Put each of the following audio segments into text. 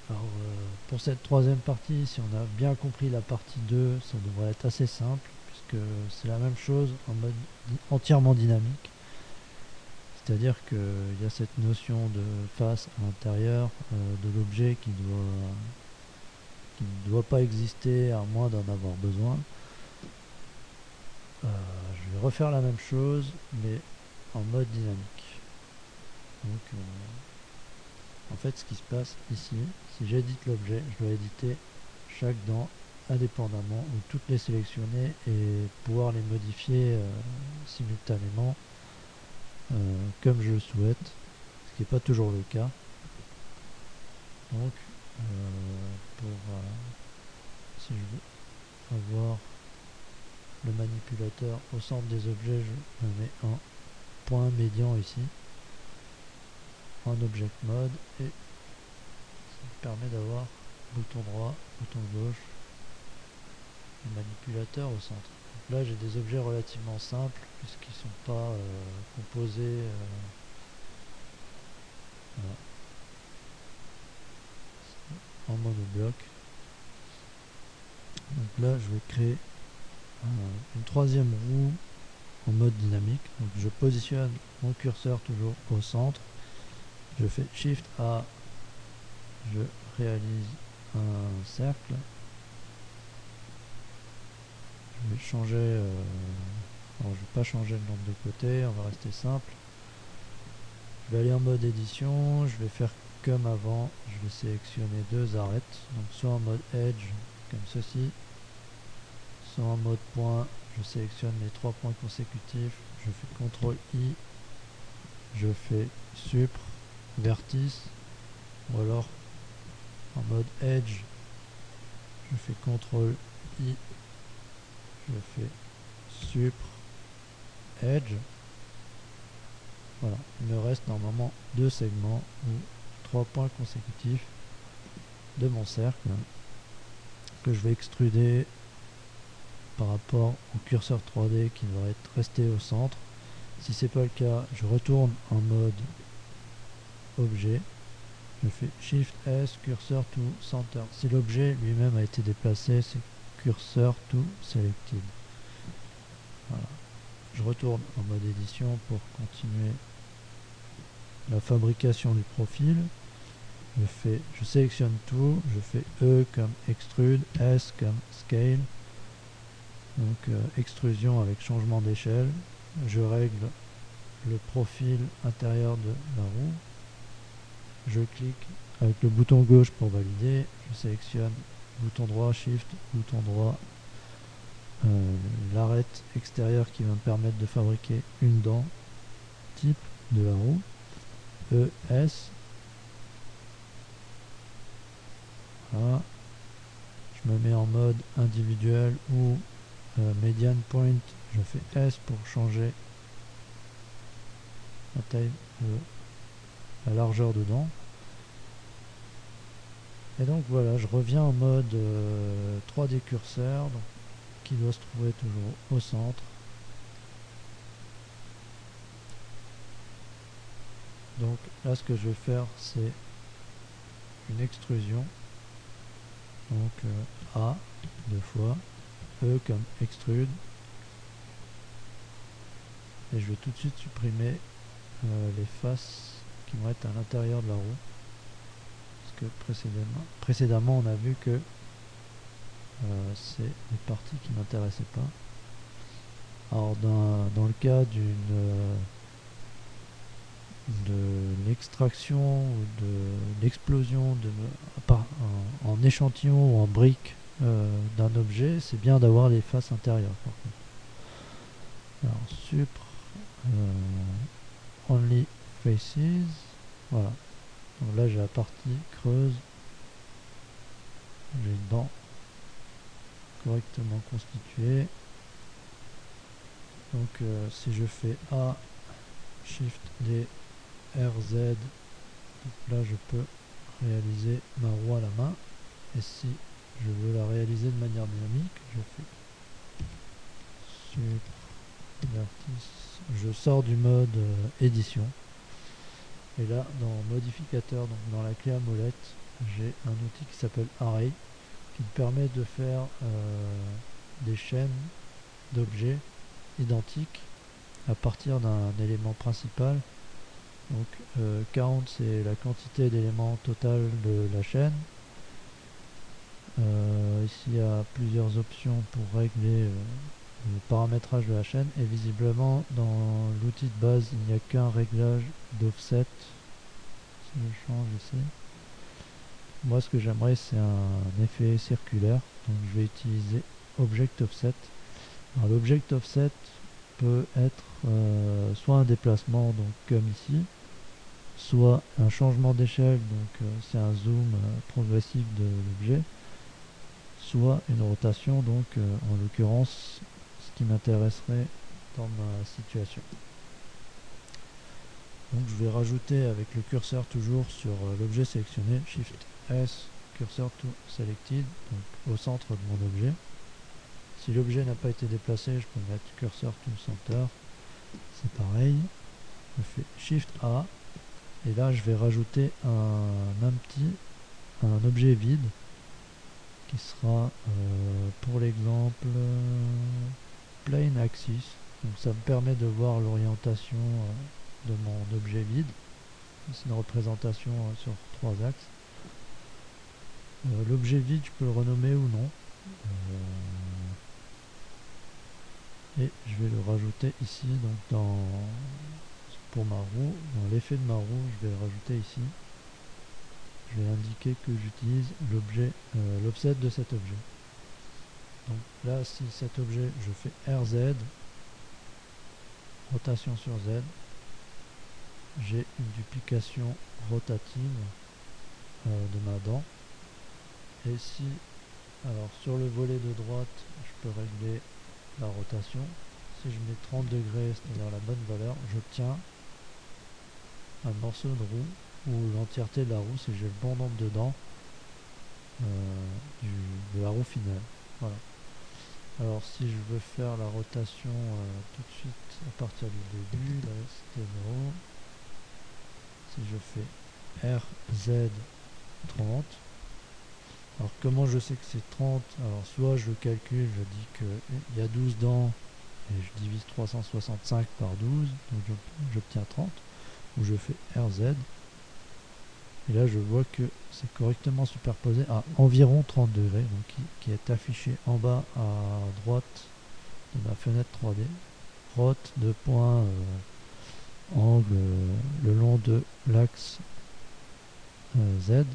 Alors, pour cette troisième partie, si on a bien compris la partie 2, ça devrait être assez simple, puisque c'est la même chose en mode entièrement dynamique. C'est-à-dire qu'il y a cette notion de face à l'intérieur de l'objet qui ne doit pas exister à moins d'en avoir besoin. Je vais refaire la même chose, mais en mode dynamique. Donc, en fait, ce qui se passe ici, si j'édite l'objet, je dois éditer chaque dent indépendamment, ou toutes les sélectionner et pouvoir les modifier simultanément comme je le souhaite, ce qui n'est pas toujours le cas. Donc, si je veux avoir le manipulateur au centre des objets, je me mets un point médian ici, en object mode, et ça me permet d'avoir bouton droit, bouton gauche, le manipulateur au centre. Donc là, j'ai des objets relativement simples, puisqu'ils ne sont pas composés. Voilà, en monobloc. Donc là, je vais créer une troisième roue en mode dynamique. Donc je positionne mon curseur toujours au centre. Je fais Shift A, je réalise un cercle. Je vais changer. Alors je vais pas changer le nombre de côtés, on va rester simple. Je vais aller en mode édition, je vais faire comme avant, je vais sélectionner deux arêtes, donc soit en mode edge comme ceci, soit en mode point, je sélectionne mes 3 points consécutifs, je fais CTRL I, je fais supr, vertice, ou alors en mode edge, je fais CTRL I, je fais supr, edge. Voilà, il me reste normalement deux segments ou 3 points consécutifs de mon cercle que je vais extruder par rapport au curseur 3D qui devrait être resté au centre. Si c'est pas le cas, je retourne en mode objet, je fais Shift S, cursor to center. Si l'objet lui-même a été déplacé, c'est cursor to selected. Voilà. Je retourne en mode édition pour continuer la fabrication du profil. Je sélectionne tout, je fais E comme extrude, S comme scale, donc extrusion avec changement d'échelle. Je règle le profil intérieur de la roue, je clique avec le bouton gauche pour valider, je sélectionne bouton droit, shift, bouton droit, l'arête extérieure qui va me permettre de fabriquer une dent type de la roue, ES. Voilà. Je me mets en mode individuel ou median point, je fais S pour changer la taille, la largeur de dent. Et donc voilà, je reviens en mode 3D curseur, donc, qui doit se trouver toujours au centre. Donc là, ce que je vais faire, c'est une extrusion. Donc A, deux fois, E comme extrude. Et je vais tout de suite supprimer les faces qui vont être à l'intérieur de la roue. Parce que précédemment, on a vu que c'est les parties qui ne m'intéressaient pas. Alors dans le cas de l'extraction ou de l'explosion en échantillon ou en brique d'un objet, c'est bien d'avoir les faces intérieures par contre. Alors supr only faces, voilà. Donc là j'ai la partie creuse, j'ai une dent correctement constituée. Donc si je fais A, Shift D, RZ, donc là je peux réaliser ma roue à la main. Et si je veux la réaliser de manière dynamique, je fais supr vertice, je sors du mode édition. Et là, dans modificateur, donc dans la clé à molette, j'ai un outil qui s'appelle Array qui me permet de faire des chaînes d'objets identiques à partir d'un élément principal. Donc count, c'est la quantité d'éléments total de la chaîne. Ici il y a plusieurs options pour régler le paramétrage de la chaîne, et visiblement dans l'outil de base il n'y a qu'un réglage d'offset. Si je change ici, moi ce que j'aimerais c'est un effet circulaire, donc je vais utiliser Object Offset. L'Object Offset peut être soit un déplacement, donc comme ici, soit un changement d'échelle, donc c'est un zoom progressif de l'objet, soit une rotation, donc en l'occurrence ce qui m'intéresserait dans ma situation. Donc je vais rajouter avec le curseur toujours sur l'objet sélectionné, Shift S, cursor to selected, donc au centre de mon objet. Si l'objet n'a pas été déplacé, je peux mettre cursor to center, c'est pareil. Je fais Shift A, et là je vais rajouter un objet vide qui sera pour l'exemple plane axis. Donc ça me permet de voir l'orientation de mon objet vide. C'est une représentation sur 3 axes. L'objet vide, je peux le renommer ou non. Et je vais le rajouter ici, donc pour ma roue, dans l'effet de ma roue, je vais le rajouter ici. Je vais indiquer que j'utilise l'offset de cet objet. Donc là, si cet objet, je fais RZ, rotation sur Z, j'ai une duplication rotative de ma dent. Et si, alors sur le volet de droite, je peux régler la rotation. Si je mets 30 degrés, c'est-à-dire la bonne valeur, j'obtiens un morceau de roue, ou l'entièreté de la roue si j'ai le bon nombre de dents de la roue finale. Voilà. Alors si je veux faire la rotation tout de suite à partir du début, là c'était 0. Si je fais RZ 30, alors comment je sais que c'est 30? Alors soit je calcule, je dis qu'il y a 12 dents et je divise 365 par 12, donc j'obtiens 30, ou je fais RZ, et là je vois que c'est correctement superposé à environ 30 degrés, donc qui est affiché en bas à droite de ma fenêtre 3D. Rot de point angle le long de l'axe Z.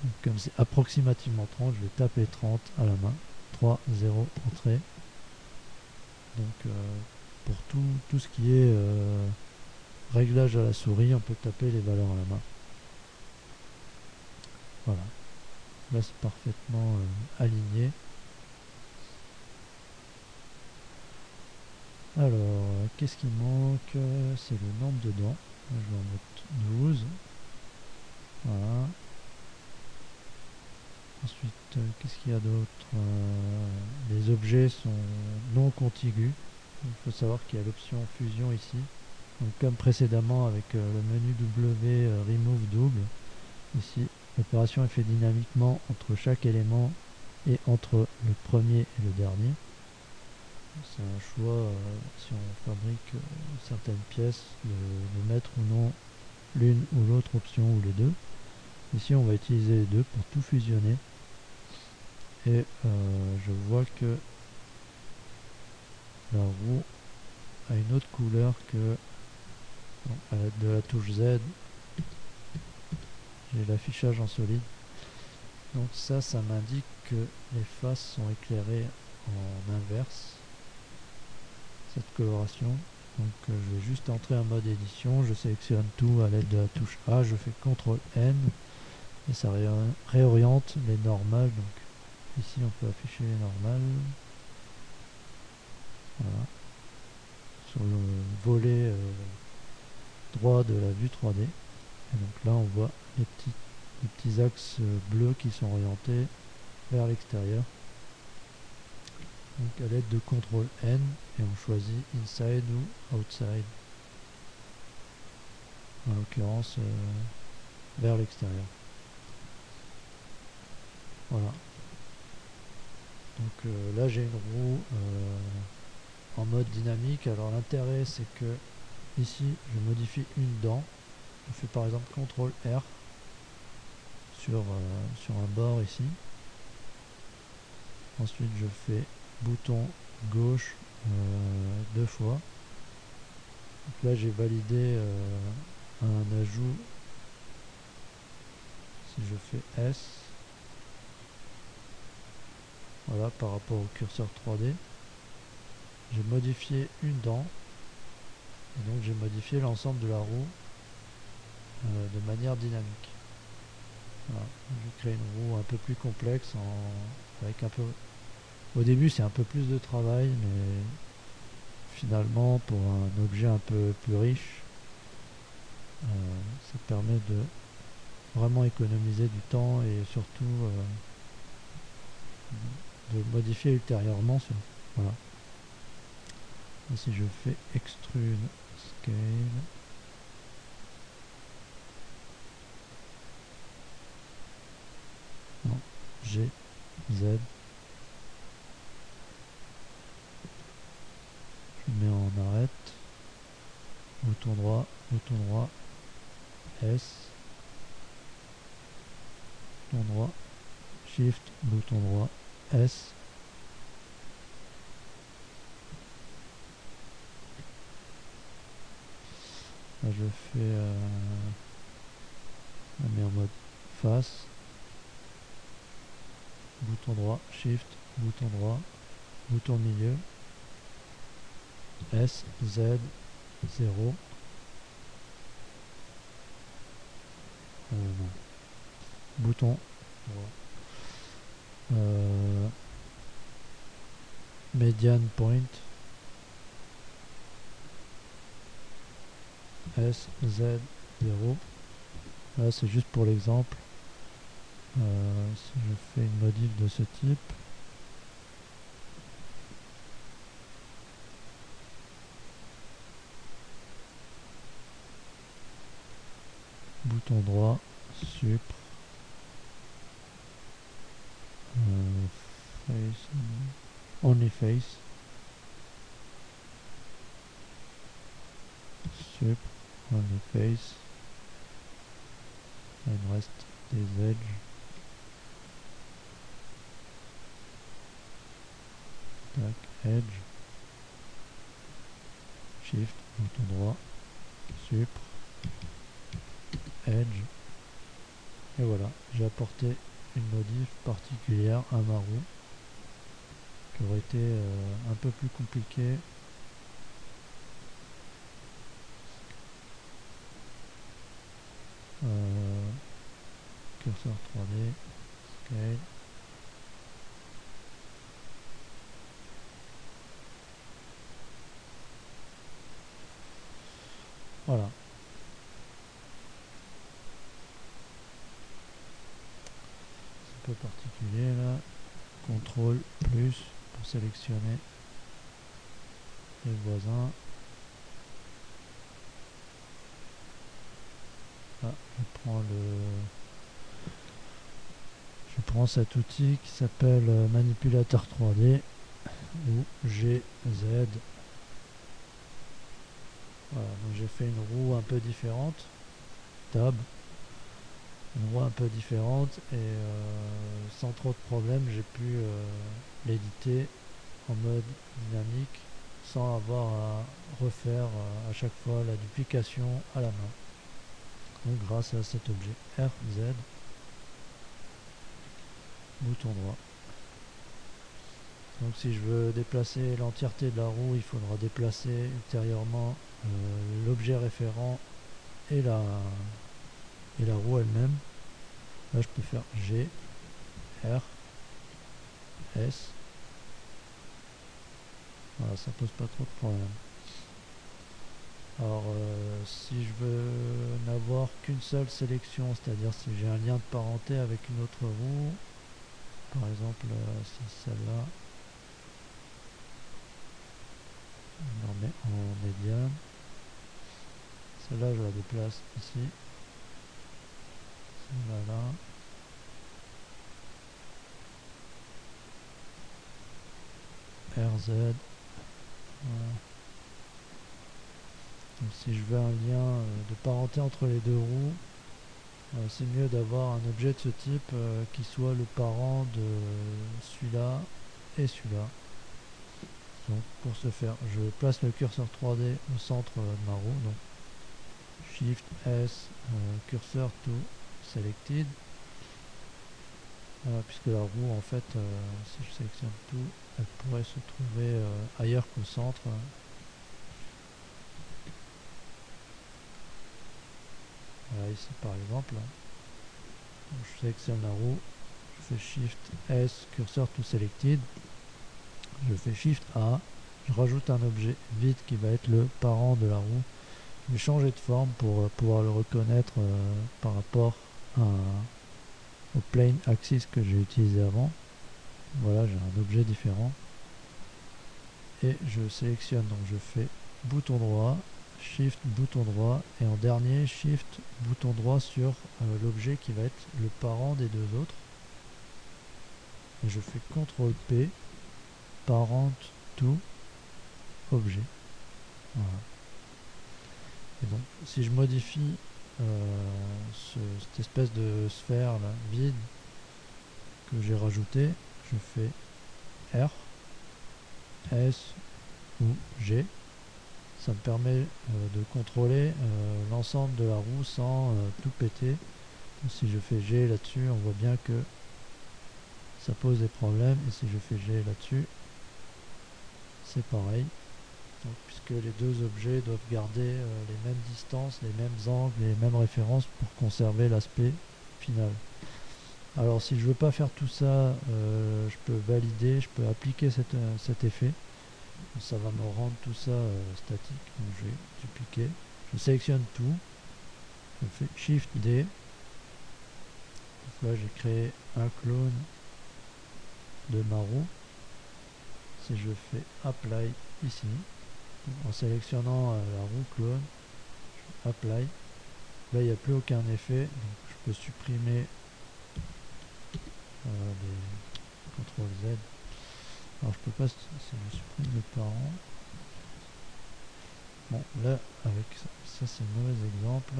Donc, comme c'est approximativement 30, je vais taper 30 à la main. 3, 0, entrée. Donc pour tout ce qui est réglage à la souris, on peut taper les valeurs à la main. Voilà. Là c'est parfaitement aligné. Alors, qu'est-ce qui manque? C'est le nombre de dents. Je vais en mettre 12. Voilà. Ensuite, qu'est-ce qu'il y a d'autre? Les objets sont non contigus. Il faut savoir qu'il y a l'option fusion ici. Donc, comme précédemment avec le menu W Remove Double, ici l'opération est faite dynamiquement entre chaque élément et entre le premier et le dernier. C'est un choix si on fabrique certaines pièces de mettre ou non l'une ou l'autre option ou les deux. Ici on va utiliser les deux pour tout fusionner, et je vois que la roue a une autre couleur que à l'aide de la touche Z. J'ai l'affichage en solide, donc ça m'indique que les faces sont éclairées en inverse, cette coloration. Donc je vais juste entrer en mode édition, je sélectionne tout à l'aide de la touche A, je fais CTRL N et ça réoriente les normales. Donc ici on peut afficher les normales, voilà, sur le volet droit de la vue 3D. Et donc là on voit les petits axes bleus qui sont orientés vers l'extérieur. Donc à l'aide de CTRL N, et on choisit Inside ou Outside. En l'occurrence vers l'extérieur. Voilà. Donc là j'ai une roue en mode dynamique. Alors l'intérêt c'est que ici je modifie une dent. Je fais par exemple CTRL R sur un bord ici. Ensuite je fais bouton gauche 2 fois. Donc là j'ai validé un ajout. Si je fais S, voilà, par rapport au curseur 3D, j'ai modifié une dent et donc j'ai modifié l'ensemble de la roue de manière dynamique. Voilà. Je crée une roue un peu plus complexe avec un peu. Au début c'est un peu plus de travail, mais finalement pour un objet un peu plus riche, ça permet de vraiment économiser du temps et surtout de modifier ultérieurement. Voilà. Et si je fais extrude scale, non, G, Z, je mets en arrête, bouton droit, S, bouton droit, Shift, bouton droit, S. Là je fais, je mets en mode face, bouton droit, Shift, bouton milieu, S, Z, 0, non. Bouton droit, median point, S, Z, 0. Là c'est juste pour l'exemple. Si je fais une modif de ce type, bouton droit, supr, face, only face, supr, only face, là, il me reste des edges, tac, edge, shift, bouton droit, supr, edge, et voilà, j'ai apporté une modif particulière à ma roue qui aurait été un peu plus compliqué. Curseur 3D, scale, voilà. C'est un peu particulier là. CTRL plus pour sélectionner les voisins. Ah, je prends cet outil qui s'appelle manipulateur 3D ou GZ. Voilà, donc j'ai fait une roue un peu différente, tab, une roue un peu différente et sans trop de problèmes j'ai pu l'éditer en mode dynamique sans avoir à refaire à chaque fois la duplication à la main. Donc grâce à cet objet RZ, bouton droit. Donc si je veux déplacer l'entièreté de la roue, il faudra déplacer ultérieurement l'objet référent et la roue elle-même. Là je peux faire G, R, S. Voilà, ça pose pas trop de problème. Alors si je veux n'avoir qu'une seule sélection, c'est-à-dire si j'ai un lien de parenté avec une autre roue, par exemple si celle-là, on la met en médiane, celle-là je la déplace ici, Voilà. RZ. Voilà. Donc si je veux un lien de parenté entre les deux roues, c'est mieux d'avoir un objet de ce type qui soit le parent de celui-là et celui-là. Donc pour ce faire, je place le curseur 3D au centre de ma roue. Donc Shift S, cursor to selected. Puisque la roue, en fait, si je sélectionne tout, elle pourrait se trouver ailleurs qu'au centre. Voilà, ici par exemple. Donc, je sélectionne la roue, je fais Shift S, cursor to selected. Je fais Shift A, je rajoute un objet vide qui va être le parent de la roue. Je vais changer de forme pour pouvoir le reconnaître par rapport au plane axis que j'ai utilisé avant. Voilà, j'ai un objet différent. Et je sélectionne, donc je fais bouton droit, Shift, bouton droit, et en dernier, Shift, bouton droit sur l'objet qui va être le parent des deux autres. Et je fais CTRL P, parent to objet. Voilà. Et donc, si je modifie cette espèce de sphère là, vide que j'ai rajouté, je fais R, S ou G. Ça me permet de contrôler l'ensemble de la roue sans tout péter. Donc, si je fais G là-dessus, on voit bien que ça pose des problèmes. Et si je fais G là-dessus, c'est pareil. Donc, puisque les deux objets doivent garder les mêmes distances, les mêmes angles, les mêmes références pour conserver l'aspect final. Alors si je veux pas faire tout ça, je peux valider, je peux appliquer cet effet. Ça va me rendre tout ça statique. Donc je vais dupliquer, je sélectionne tout, je fais Shift D. Donc là j'ai créé un clone de ma roue. Si je fais Apply ici, en sélectionnant la roue clone, Apply, là il n'y a plus aucun effet, donc je peux supprimer les CTRL Z. Alors je peux pas, si je supprime le parent. Bon là avec ça c'est un mauvais exemple.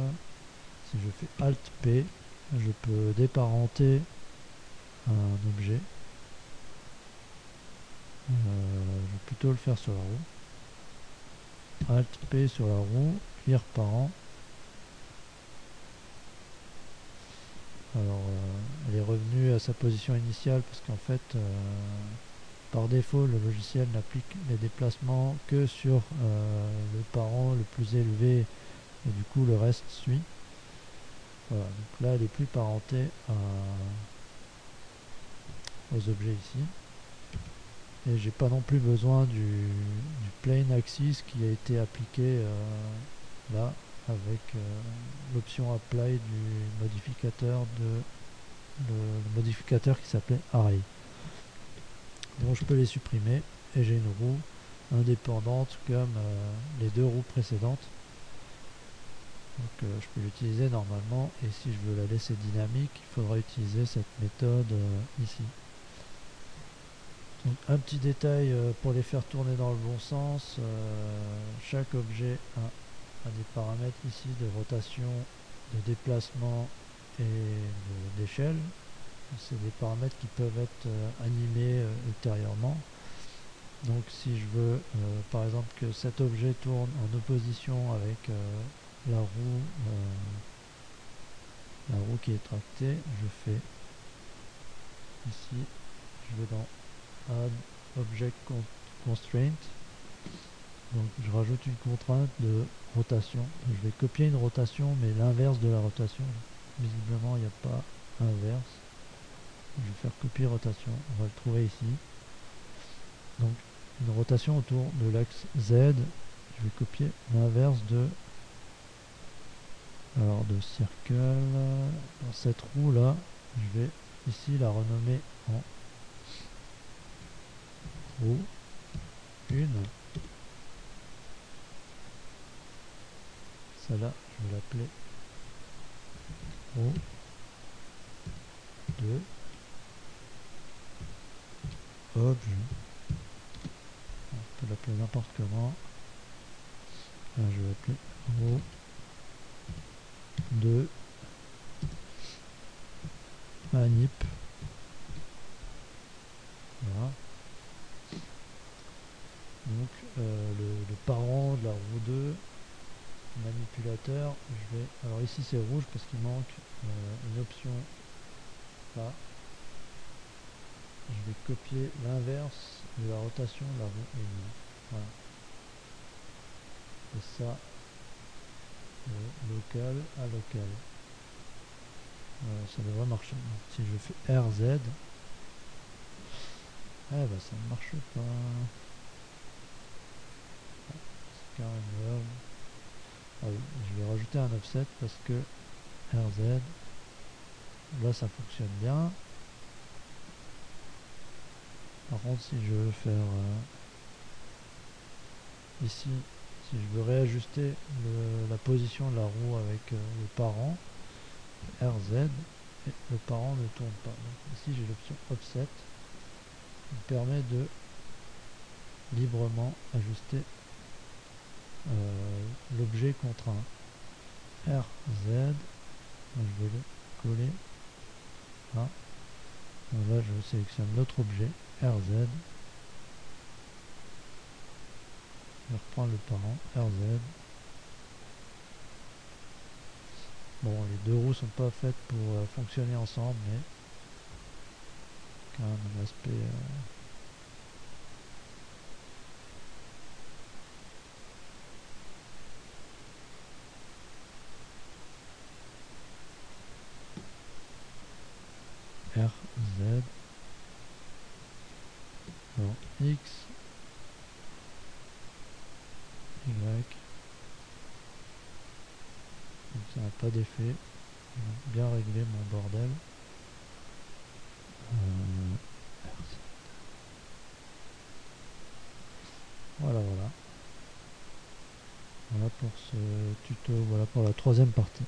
Si je fais Alt P, je peux déparenter un objet. Je vais plutôt le faire sur la roue. Alt P sur la roue, lire parent. Alors elle est revenue à sa position initiale parce qu'en fait par défaut le logiciel n'applique les déplacements que sur le parent le plus élevé et du coup le reste suit. Voilà, donc là elle est plus parentée aux objets ici. Et j'ai pas non plus besoin du plane axis qui a été appliqué là avec l'option apply du modificateur le modificateur qui s'appelait array. Donc je peux les supprimer et j'ai une roue indépendante comme les deux roues précédentes. Donc je peux l'utiliser normalement, et si je veux la laisser dynamique, il faudra utiliser cette méthode ici. Donc un petit détail pour les faire tourner dans le bon sens, chaque objet a des paramètres ici de rotation, de déplacement et d'échelle. C'est des paramètres qui peuvent être animés ultérieurement. Donc si je veux par exemple que cet objet tourne en opposition avec la roue qui est tractée, je fais ici, je vais dans Add Object Constraint, donc je rajoute une contrainte de rotation. Je vais copier une rotation mais l'inverse de la rotation. Visiblement il n'y a pas inverse. Je vais faire copier rotation, on va le trouver ici. Donc une rotation autour de l'axe Z, je vais copier l'inverse de circle. Dans cette roue là, je vais ici la renommer en roue 1. Celle-là, je vais l'appeler roue 2, objet, on peut l'appeler n'importe comment. Là, je vais appeler roue 2 manip. Voilà. Donc le parent de la roue 2 manipulateur, je vais, alors ici c'est rouge parce qu'il manque une option là. Je vais copier l'inverse de la rotation de la roue 1. Voilà. Et ça, local à local. Ça devrait marcher. Donc, si je fais RZ, eh ben ça ne marche pas. C'est carrément. Ah oui, je vais rajouter un offset parce que RZ, là ça fonctionne bien. Par contre, si je veux faire ici, si je veux réajuster la position de la roue avec le parent, RZ, et le parent ne tourne pas. Donc ici j'ai l'option offset qui me permet de librement ajuster l'objet contraint. RZ, je vais le coller là. Donc là je sélectionne l'autre objet, RZ. Je reprends le parent, RZ. Bon, les deux roues sont pas faites pour fonctionner ensemble, mais quand même un aspect RZ. Alors X, Y. Donc ça n'a pas d'effet. J'ai bien réglé mon bordel. RZ. Voilà. Voilà pour ce tuto, voilà pour la troisième partie.